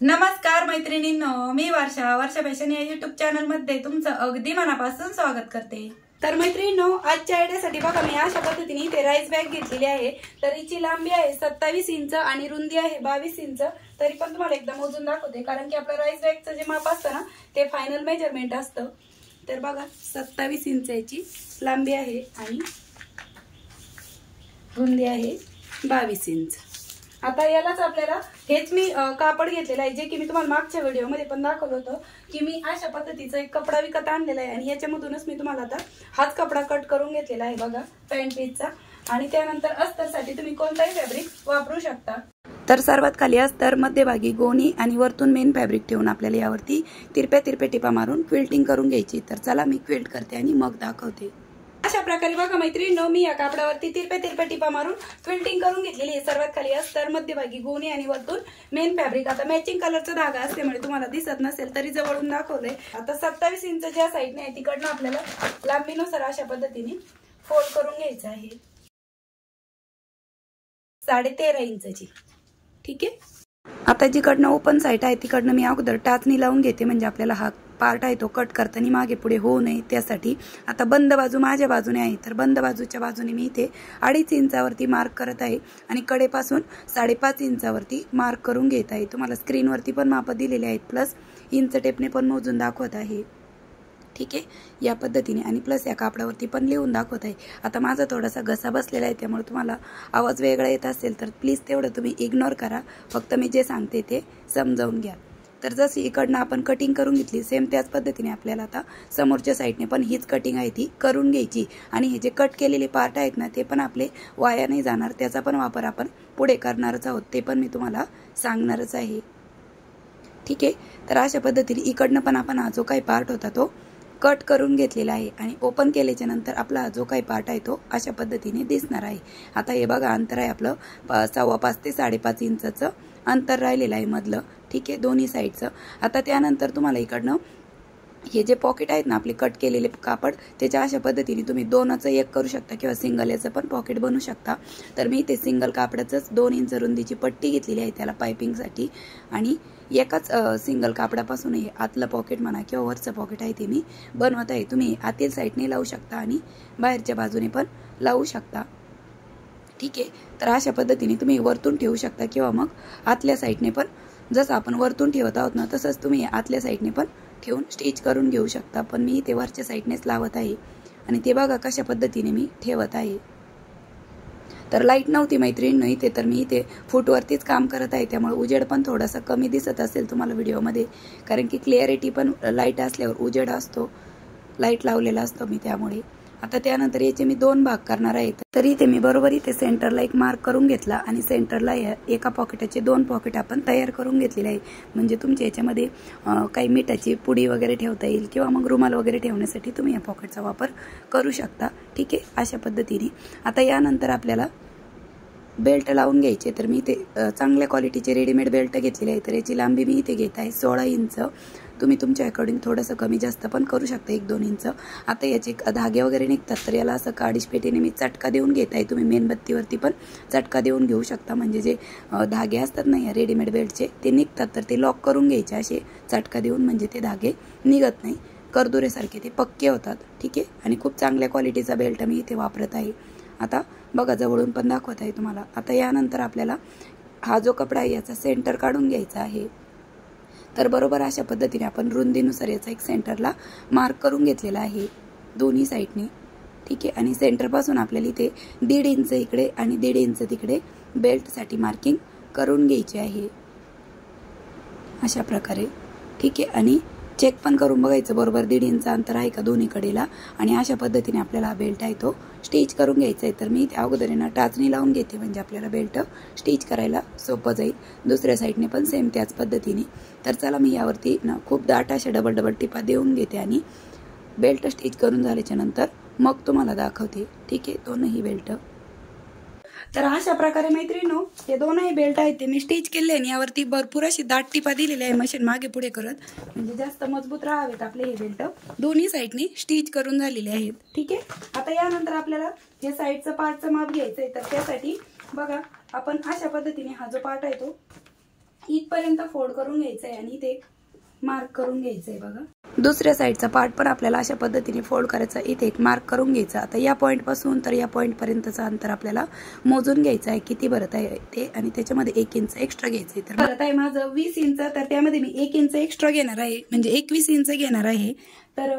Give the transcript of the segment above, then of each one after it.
नमस्कार मैत्रिणींनो, मी वर्षा फॅशन या युट्यूब चॅनल मध्ये तुमचं अगदी मनापासून स्वागत करते। तर मैत्रिणींनो, आजच्या आयडियासाठी बघा मी अशा पद्धतीने इथे राईस बॅग घेतलेली आहे। तर हिची लांबी आहे 27 इंच आणि रुंदी आहे 22 इंच। तरी पण तुम्हाला एकदा मोजून दाखवते, कारण की आपलं राईस बॅगचं जे माप असतं ना ते फायनल मेजरमेंट असतं। तर बघा 27 इंचाची लांबी आहे आणि रुंदी आहे 22 इंच। आता यालाच आपल्याला हेच मी कापड घेतलेलं आहे, जे की मी तुम्हाला मागच्या व्हिडिओमध्ये पण दाखवलं होतं की मी अशा पद्धतीचा एक कपडा विकत आणलेला आहे आणि याच्यामधूनच मी तुम्हाला आता हाच कपडा कट करून घेतलेला आहे बघा पॅन्ट पीसचा। आणि त्यानंतर अस्तरसाठी तुम्ही कोणताही फॅब्रिक वापरू शकता। तर सर्वात खाली अस्तर, मध्यभागी गोणी आणि वरतून मेन फॅब्रिक ठेवून आपल्याला यावरती तिरप्या टिपा मारून क्विल्टिंग करून घ्यायची। तर चला मी क्विल्ट करते आणि मग दाखवते। अशा प्रकारे बघा मैत्रिणींनो, मी या कापडावरती तिरप्या टिपा मारून क्विल्टिंग करून घेतलेली आहे। सर्वात खाली अस्तर, मध्यभागी गोणी आणि वरतून मेन फॅब्रिक। आता मॅचिंग कलरचा धागा असल्यामुळे तुम्हाला दिसत नसेल तरी जवळून दाखवलंय। आता 27 इंच ज्या साईडने आहे तिकडनं आपल्याला लांबीनुसार अशा पद्धतीने फोल्ड करून घ्यायचं आहे 13.5 इंचची। ठीक आहे। आता जिकडनं ओपन साईड आहे तिकडनं मी अगोदर टाचणी लावून घेते, म्हणजे आपल्याला हा पार्ट आहे तो कट करताना मागे पुढे होऊ नये त्यासाठी। आता बंद बाजू माझ्या बाजूने आहे, तर बंद बाजूच्या बाजूने मी इथे 2.5 इंचावरती मार्क करत आहे आणि कडेपासून 5.5 इंचावरती मार्क करून घेत आहे। तुम्हाला स्क्रीनवरती पण माप दिलेले आहेत, प्लस इंच टेपने पण मोजून दाखवत आहे। ठीक आहे, या पद्धतीने आणि प्लस या कापडावरती पण लिहून दाखवत आहे। आता माझा थोडासा घसा बसलेला आहे, त्यामुळे तुम्हाला आवाज वेगळा येत असेल तर प्लीज तेवढं तुम्ही इग्नोर करा, फक्त मी जे सांगते ते समजावून घ्या। तर जशी इकडनं आपण कटिंग करून घेतली सेम त्याच पद्धतीने आपल्याला आता समोरच्या साईडने पण हीच कटिंग आहे ती करून घ्यायची। आणि हे जे कट केलेले पार्ट आहेत ना ते पण आपले वाया नाही जाणार, त्याचा पण वापर आपण पुढे करणारच आहोत, ते पण मी तुम्हाला सांगणारच आहे। ठीक आहे, तर अशा पद्धतीने इकडनं पण आपण हा जो काही पार्ट होता तो कट करून घेतलेला आहे आणि ओपन केल्याच्या नंतर आपला जो काही पार्ट आहे तो अशा पद्धतीने दिसणार आहे। आता हे बघा अंतर आहे आपलं 5.25 ते 5.5 इंचाचं अंतर राहिलेलं आहे मधलं। ठीक आहे, दोन्ही साईडचं। आता त्यानंतर तुम्हाला इकडनं हे जे पॉकेट आहेत ना आपले कट केलेले कापड, त्याच्या अशा पद्धतीने तुम्ही दोनाचं एक करू शकता किंवा सिंगल याचं पण पॉकेट बनवू शकता। तर मी ते सिंगल कापडाचंच 2 इंच रुंदीची पट्टी घेतलेली आहे त्याला पायपिंगसाठी आणि एकाच सिंगल कापडापासून हे आतलं पॉकेट म्हणा किंवा वरचं पॉकेट आहे ते मी बनवत आहे। तुम्ही आतील साईडने लावू शकता आणि बाहेरच्या बाजूने पण लावू शकता। ठीक आहे, तर अशा पद्धतीने तुम्ही वरतून ठेवू शकता किंवा मग आतल्या साईडने पण, जसं आपण वरतून ठेवत आहोत ना तसंच तुम्ही आतल्या साईडने पण ठेवून स्टिच करून घेऊ शकता। पण मी ते वरच्या साईडनेच लावत आहे आणि ते बघा कशा पद्धतीने मी ठेवत आहे। तर लाईट नव्हती मैत्रिणींनो इथे, तर मी इथे फूटवरतीच काम करत आहे, त्यामुळे उजेड पण थोडासा कमी दिसत असेल तुम्हाला व्हिडिओमध्ये, कारण की क्लिअरिटी पण लाईट असल्यावर उजेड असतो, लाईट लावलेला असतो मी त्यामुळे। आता त्यानंतर याचे मी 2 भाग करणार आहे। तर इथे मी बरोबर इथे सेंटरला एक मार्क करून घेतला आणि सेंटरला एका पॉकेटाचे 2 पॉकेट आपण तयार करून घेतलेले आहे, म्हणजे तुमच्या याच्यामध्ये काही मिठाची पुडी वगैरे ठेवता येईल किंवा मग रुमाल वगैरे ठेवण्यासाठी तुम्ही या पॉकेटचा वापर करू शकता। ठीक आहे, अशा पद्धतीने। आता यानंतर आपल्याला बेल्ट लावून घ्यायचे। तर मी इथे चांगल्या क्वालिटीचे रेडीमेड बेल्ट घेतलेले आहे, तर याची लांबी मी इथे घेत आहे 16 इंच। तुम्ही तुमच्या अकॉर्डिंग थोडंसं कमी जास्त पण करू शकता, 1-2 इंच। आता याचे धागे वगैरे निघतात, तर याला असं काडीश पेटीने मी चटका देऊन घेत आहे। तुम्ही मेणबत्तीवरती पण चटका देऊन घेऊ शकता, म्हणजे जे धागे असतात ना या रेडीमेड बेल्टचे ते निघतात, तर ते लॉक करून घ्यायचे असे चटका देऊन, म्हणजे ते धागे निघत नाही, करदुरेसारखे ते पक्के होतात। ठीक आहे, आणि खूप चांगल्या क्वालिटीचा बेल्ट मी इथे वापरत आहे। आता बघा जवळून पण दाखवत आहे तुम्हाला। आता यानंतर आपल्याला हा जो कपडा आहे याचा सेंटर काढून घ्यायचा आहे। तर बरोबर अशा पद्धतीने आपण रुंदीनुसार याचा एक सेंटरला मार्क करून घेतलेला आहे दोन्ही साईडने। ठीक आहे, आणि सेंटरपासून आपल्याला इथे 1.5 इंच इकडे आणि 1.5 इंच तिकडे बेल्टसाठी मार्किंग करून घ्यायची आहे अशा प्रकारे। ठीक आहे, आणि चेक पण करून बघायचं बरोबर 1.5 इंच अंतर आहे का दोन्ही कडेला, आणि अशा पद्धतीने आपल्याला हा बेल्ट आहे तो स्टिच करून घ्यायचा आहे। तर मी त्या अगोदर ना टाचणी लावून घेते, म्हणजे आपल्याला बेल्ट स्टिच करायला सोपं जाईल। दुसऱ्या साईडने पण सेम त्याच पद्धतीने। तर चला मी यावरती ना खूप दाट अशा डबल टिपा देऊन घेते आणि बेल्ट स्टिच करून झाल्याच्या नंतर मग तुम्हाला दाखवते। ठीक आहे, दोनही बेल्ट। तर अशा प्रकारे मैत्रिणींनो हे दोनही बेल्ट आहेत ते मी स्टिच केले आणि यावरती भरपूर अशी दाट टिपा दिलेल्या आहे मशीन मागे पुढे करत, म्हणजे जास्त मजबूत राहावेत आपले हे बेल्ट। दोन्ही साईडनी स्टिच करून झालेले आहेत। ठीक आहे, आता यानंतर आपल्याला हे साईडचं पार्टचं माप घ्यायचं आहे। तर त्यासाठी बघा आपण अशा पद्धतीने हा जो पार्ट आहे तो इथपर्यंत फोल्ड करून घ्यायचंय आणि ते मार्क करून घ्यायचंय बघा। दुसऱ्या साईडचा पार्ट पण आपल्याला अशा पद्धतीने फोल्ड करायचा, इथे एक मार्क करून घ्यायचा। आता या पॉइंट पासून तर या पॉइंट पर्यंतचं अंतर आपल्याला मोजून घ्यायचं आहे किती भरत आहे ते, आणि त्याच्यामध्ये 1 इंच एक्स्ट्रा घ्यायचंय। तर भरत आहे माझं 20 इंच, तर त्यामध्ये मी 1 इंच एक्स्ट्रा घेणार आहे, म्हणजे 21 इंच घेणार आहे। तर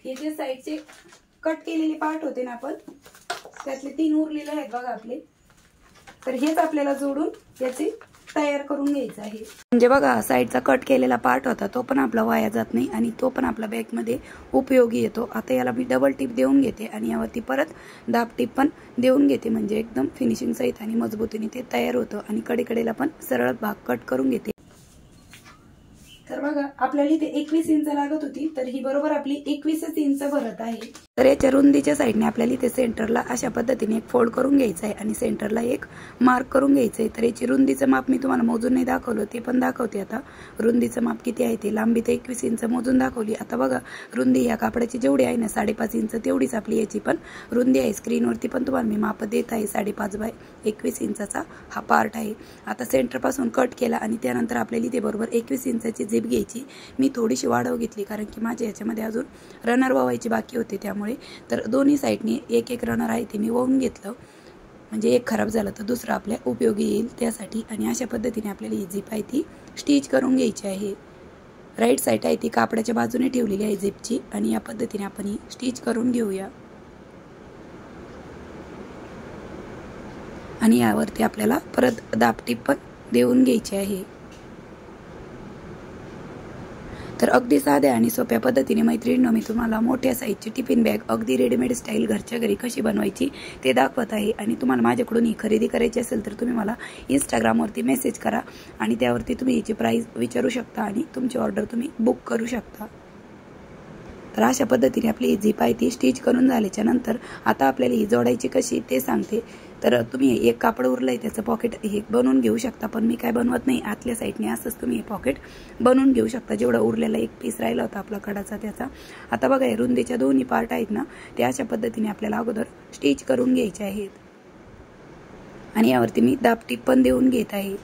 हे जे साईडचे कट केलेले पार्ट होते ना आपण, त्यातले 3 उरलेले आहेत बघा आपले, तर हेच आपल्याला जोडून याचे तयार करून घ्यायचं आहे। म्हणजे बघा साईडचा कट केलेला पार्ट होता तो पण आपला वाया जात नाही आणि तो पण आपला बॅग मध्ये उपयोगी येतो। आता याला मी डबल टिप देऊन घेते आणि यावरती परत दाब टिप पण देऊन घेते, म्हणजे एकदम फिनिशिंग सहित आणि मजबूतीने ते तयार होतं। आणि कडेकडेला पण सरळ भाग कट करून घेते। तर बघा आपल्याला इथे 21 इंच लागत होती, तर ही बरोबर आपली 21 इंच भरत आहे। तर याच्या रुंदीच्या साईडने आपल्याला इथे सेंटरला अशा पद्धतीने एक फोल्ड करून घ्यायचं आहे आणि सेंटरला एक मार्क करून घ्यायचं आहे। तर याची रुंदीचं माप मी तुम्हाला मोजून नाही दाखवलं, ते पण दाखवते आता। रुंदीचं माप किती आहे ते, लांबी तर 21 इंच मोजून दाखवली। आता बघा रुंदी या कापडाची जेवढी आहे ना 5.5 इंच, तेवढीच आपली याची पण रुंदी आहे। स्क्रीनवरती पण तुम्हाला मी माप देत आहे, 5.5 बाय 21 इंचाचा हा पार्ट आहे। आता सेंटर पासून कट केला आणि त्यानंतर आपल्याला इथे बरोबर 21 इंचाची झिप घ्यायची। मी थोडीशी वाढव घेतली कारण की माझ्या याच्यामध्ये अजून रनर वावायची बाकी होते त्यामुळे। तर दोन्ही साईडने एक एक रनर आहे ते मी वाहून घेतलं, म्हणजे एक खराब झालं तर दुसरं आपल्या उपयोगी येईल त्यासाठी। आणि अशा पद्धतीने आपल्याला ही झिप आहे ती स्टिच करून घ्यायची आहे। राईट साईड आहे ती कापडाच्या बाजूने ठेवलेली आहे झिपची, आणि या पद्धतीने आपण ही स्टिच करून घेऊया। आणि यावरती आपल्याला परत दाब टिप पण देऊन घ्यायची आहे। तर अगदी साध्या आणि सोप्या पद्धतीने मैत्रिणींनो मी तुम्हाला मोठ्या साईजची टिफिन बॅग अगदी रेडीमेड स्टाईल घरच्या घरी कशी बनवायची ते दाखवत आहे। आणि तुम्हाला माझ्याकडून ही खरेदी करायची असेल तर तुम्ही मला इंस्टाग्रामवरती मेसेज करा आणि त्यावरती तुम्ही याची प्राइस विचारू शकता आणि तुमची ऑर्डर तुम्ही बुक करू शकता। तर अशा पद्धतीने आपली ही झिप आहे ती स्टिच करून झाल्याच्या नंतर आता आपल्याला ही जोडायची कशी ते सांगते। तर तुम्ही एक कापड उरलंय त्याचं पॉकेट हे बनवून घेऊ शकता, पण मी काय बनवत नाही, आतल्या साईडने असंच तुम्ही हे पॉकेट बनवून घेऊ शकता। जेवढा उरलेला एक पीस राहिला होता आपला कडाचा त्याचा। आता बघा रुंदीच्या दोन्ही पार्ट आहेत ना ते अशा पद्धतीने आपल्याला अगोदर स्टिच करून घ्यायचे आहेत आणि यावरती मी दाब टिप पण देऊन घेत आहे।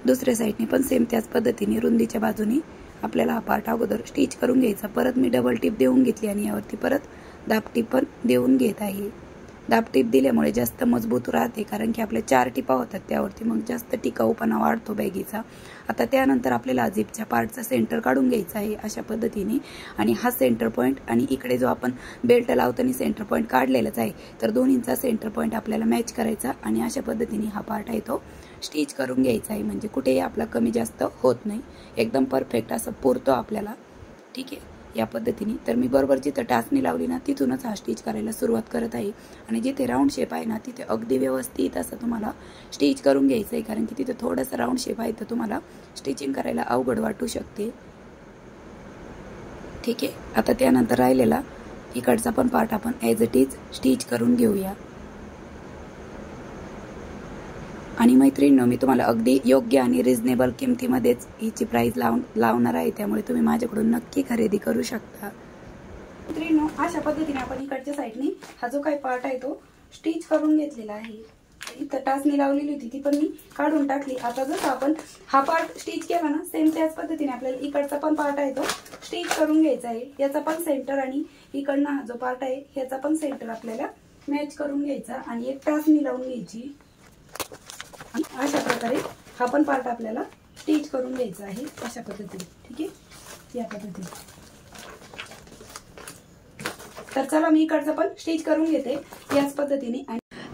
दुसऱ्या साईडने पण सेम त्याच पद्धतीने रुंदीच्या बाजूने आपल्याला हा पार्ट अगोदर स्टिच करून घ्यायचा। परत मी डबल टिप देऊन घेतली आणि यावरती परत दाब टिप पण देऊन घेत आहे। दाब टिप दिल्यामुळे जास्त मजबूत राहते, कारण की आपल्या 4 टिपा होतात त्यावरती, मग जास्त टिकाऊपणा वाढतो बॅगीचा। आता त्यानंतर आपल्याला झिपच्या पार्टचा सेंटर काढून घ्यायचा आहे अशा पद्धतीने, आणि हा सेंटर पॉइंट आणि इकडे जो आपण बेल्ट लावताना सेंटर पॉइंट काढलेलाच आहे, तर दोन्हींचा सेंटर पॉइंट आपल्याला मॅच करायचा आणि अशा पद्धतीने हा पार्ट आहे तो स्टिच करून घ्यायचा आहे, म्हणजे कुठेही आपला कमी जास्त होत नाही, एकदम परफेक्ट असं पुरतो आपल्याला। ठीक आहे, या पद्धतीने। तर मी बरोबर जिथं टाचणी लावली ना तिथूनच हा स्टिच करायला सुरुवात करत आहे, आणि जिथे राऊंड शेप आहे ना तिथे अगदी व्यवस्थित असं तुम्हाला स्टिच करून घ्यायचं आहे, कारण की तिथे थोडासा राऊंड शेप आहे तर तुम्हाला स्टिचिंग करायला अवघड वाटू शकते। ठीक आहे, आता त्यानंतर राहिलेला इकडचा पण पार्ट आपण ॲज इट इज स्टिच करून घेऊया। आणि मैत्रिणींनो मी तुम्हाला अगदी योग्य आणि रिजनेबल किमतीमध्येच हिची प्राइस लावणार आहे, त्यामुळे तुम्ही माझ्याकडून नक्की खरेदी करू शकता। मैत्रिणींनो अशा पद्धतीने आपण इकडच्या साईडने हा जो काही पार्ट आहे तो स्टिच करून घेतलेला आहे। इथं टाचणी लावलेली होती ती पण मी काढून टाकली। आता जसं आपण हा पार्ट स्टिच केला ना सेम त्याच पद्धतीने आपल्याला इकडचा पण पार्ट आहे तो स्टिच करून घ्यायचा आहे। याचा पण सेंटर आणि इकडनं हा जो पार्ट आहे ह्याचा पण सेंटर आपल्याला मॅच करून घ्यायचा आणि एक टाचणी लावून घ्यायची। अशा प्रकारे हा पण पार्ट आपल्याला स्टिच करून घ्यायचा आहे अशा पद्धतीने। ठीक आहे, या पद्धतीने। तर चला मी इकडचं पण स्टिच करून घेते याच पद्धतीने।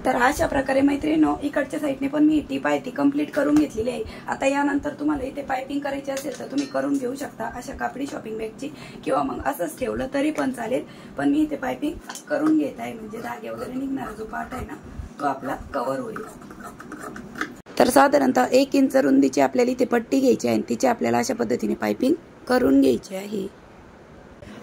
तर अशा प्रकारे मैत्रिणींनो इकडच्या साईडने पण मी टिप आहे ती कंप्लीट करून घेतलेली आहे। आता यानंतर तुम्हाला इथे पायपिंग करायची असेल तर तुम्ही करून घेऊ शकता अशा कापडी शॉपिंग बॅगची, किंवा मग असंच ठेवलं तरी पण चालेल, पण मी इथे पायपिंग करून घेत आहे, म्हणजे धागे वगैरे निघणारा जो पार्ट आहे ना तो आपला कव्हर होईल। तर साधारणतः 1 इंच रुंदीची आपल्याला इथे पट्टी घ्यायची आहे आणि तिची आपल्याला अशा पद्धतीने पायपिंग करून घ्यायची आहे।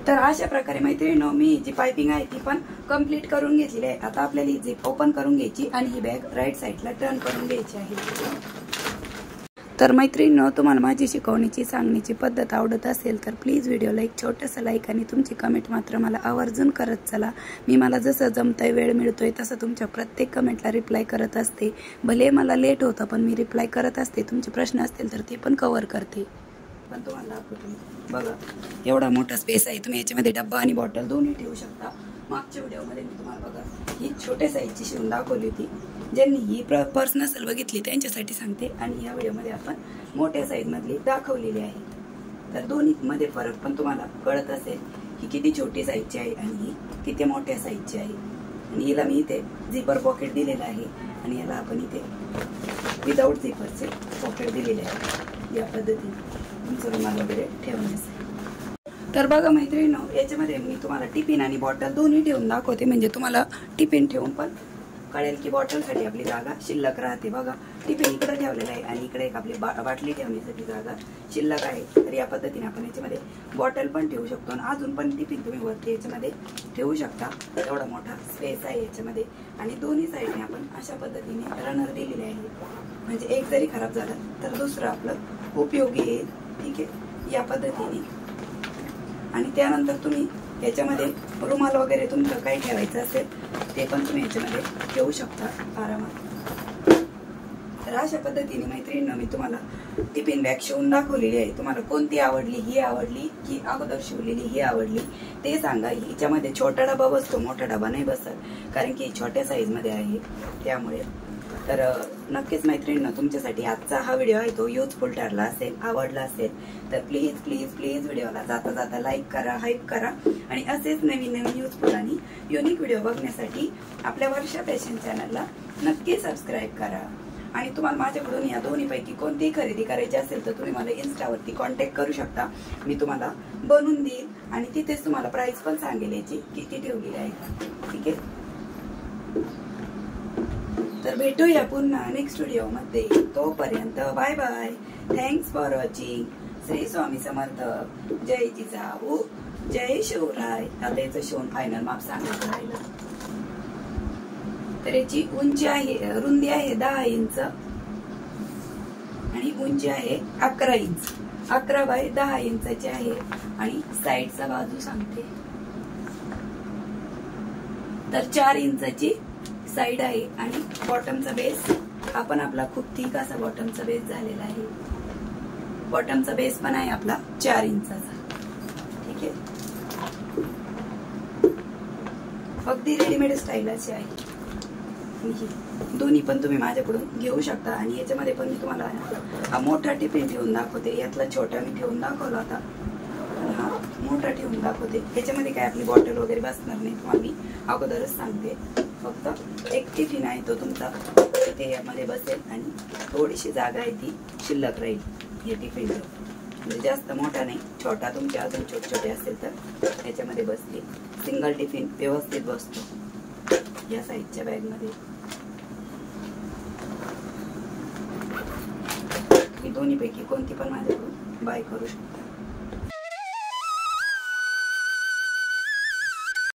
तर अशा प्रकारे मैत्रिणींनो मी जी पायपिंग आहे ती पण कंप्लीट करून घेतलेली आहे। आता आपल्याला ही झिप ओपन करून घ्यायची आणि ही बॅग राईट साईडला टर्न करून घ्यायची आहे। तर मैत्रिणींनो, तुम्हाला माझी शिकवण्याची सांगण्याची पद्धत आवडत असेल तर प्लीज व्हिडिओला एक छोटंसं लाईक आणि तुमची कमेंट मात्र मला आवर्जून करत चला. मी मला जसं जमतंय वेळ मिळतोय तसं तुमच्या प्रत्येक कमेंटला रिप्लाय करत असते. भले मला लेट होतं पण मी रिप्लाय करत असते. तुमचे प्रश्न असतील तर ते पण कव्हर करते. पण तुम्हाला दाखवते बघा, एवढा मोठा स्पेस आहे. तुम्ही याच्यामध्ये डब्बा आणि बॉटल दोन्ही ठेवू शकता. मागच्या व्हिडिओमध्ये मी तुम्हाला बघा ही छोट्या साईजची शिवून दाखवली होती. ज्यांनी ही पर्स नसेल बघितली त्यांच्यासाठी सांगते. आणि या व्हिडिओमध्ये आपण मोठ्या साईजमधली दाखवलेली आहे. तर दोन्हीमध्ये फरक पण तुम्हाला कळत असेल. ही किती छोटी साईजची आहे आणि ही किती मोठ्या साईजची आहे. आणि हिला मी इथे झिपर पॉकेट दिलेलं आहे आणि याला आपण इथे विदाऊट झिपरचे पॉकेट दिलेले आहे. या पद्धतीने तुमचं रुमाल वगैरे ठेवण्यासाठी. तर बघा मैत्रिणींनो, याच्यामध्ये मी तुम्हाला टिफिन आणि बॉटल दोन्ही ठेवून दाखवते. म्हणजे तुम्हाला टिफिन ठेवून पण कळेल की बॉटलसाठी आपली जागा शिल्लक राहते. बघा, टिफिन इकडे ठेवलेलं आहे आणि इकडे एक आपली बाटली ठेवण्यासाठी जागा शिल्लक आहे. तर या पद्धतीने आपण याच्यामध्ये बॉटल पण ठेवू शकतो आणि अजून पण टिफिन तुम्ही वरती याच्यामध्ये ठेवू शकता. एवढा मोठा स्पेस आहे याच्यामध्ये. आणि दोन्ही साईडने आपण अशा पद्धतीने रनर दिलेले आहे. म्हणजे एक जरी खराब झालं तर दुसरं आपलं उपयोगी येईल. ठीक आहे, या पद्धतीने. आणि त्यानंतर तुम्ही याच्यामध्ये रुमाल वगैरे तुमचं काही ठेवायचं असेल ते पण तुम्ही याच्यामध्ये ठेवू शकता आरामात. तर अशा पद्धतीने मैत्रिणींना मी तुम्हाला टिफिन बॅग शिवून दाखवलेली आहे. तुम्हाला कोणती आवडली, ही आवडली की अगोदर शिवलेली ही आवडली ते सांगा. हिच्यामध्ये छोटा डबा बसतो, मोठा डबा नाही बसत, कारण की छोट्या साईजमध्ये आहे त्यामुळे. तर नक्कीच मैत्रिणींना तुमच्यासाठी आजचा हा व्हिडिओ आहे तो युजफुल ठरला असेल, आवडला असेल तर प्लीज प्लीज प्लीज व्हिडिओला जाता जाता लाईक करा, हाईप करा. आणि असेच नवीन नवीन युजफुल आणि युनिक व्हिडिओ बघण्यासाठी आपल्या वर्षा फॅशन चॅनलला नक्की सबस्क्राईब करा. आणि तुम्हाला माझ्याकडून या दोन्हीपैकी कोणतीही खरेदी करायची असेल तर तुम्ही मला इन्स्टावरती कॉन्टॅक्ट करू शकता. मी तुम्हाला बनवून देईल आणि तिथेच तुम्हाला प्राइस पण सांगेल याची किती ठेवलेली आहे. ठीक आहे, तर भेटूया पुन्हा नेक्स्ट व्हिडिओमध्ये. तोपर्यंत bye bye. Thanks for watching. Shri Swami Samarth. जय जिजाऊ, जय शिवराय. आता याचं शिवून फायनल माप सांगायचं राहिलं. तर याची उंची आहे, रुंदी आहे 10 इंच आणि उंची आहे 11 इंच. 11 बाय 10 इंचाची आहे. आणि साईडचा बाजू सांगते तर 4 इंचाची साईड आहे. आणि बॉटमचा बेस हा पण आपला खूप थिक असा बॉटमचा बेस झालेला आहे. बॉटमचा बेस पण आहे आपला 4 इंचाचा. ठीक आहे, अगदी रेडीमेड स्टाईलची आहे. दोन्ही पण तुम्ही माझ्याकडून घेऊ शकता. आणि याच्यामध्ये पण मी तुम्हाला हा मोठा टिफिन ठेवून दाखवते. यातला छोटा मी ठेवून दाखवला होता, हा मोठा ठेवून दाखवते. याच्यामध्ये काय आपली बॉटल वगैरे बसणार नाही, तुम्हाला मी अगोदरच सांगते. फक्त एक टिफिन आहे तो तुमचा ते यामध्ये बसेल आणि थोडीशी जागा आहे ती शिल्लक राहील हे टिफिन. म्हणजे जास्त मोठा नाही, छोटा. तुमचे अजून छोटे छोटे असेल तर याच्यामध्ये बसते. सिंगल टिफिन व्यवस्थित बसतो या साईजच्या बॅगमध्ये. ही दोन्हीपैकी कोणती पण माझ्याकडून बाय करू शकता.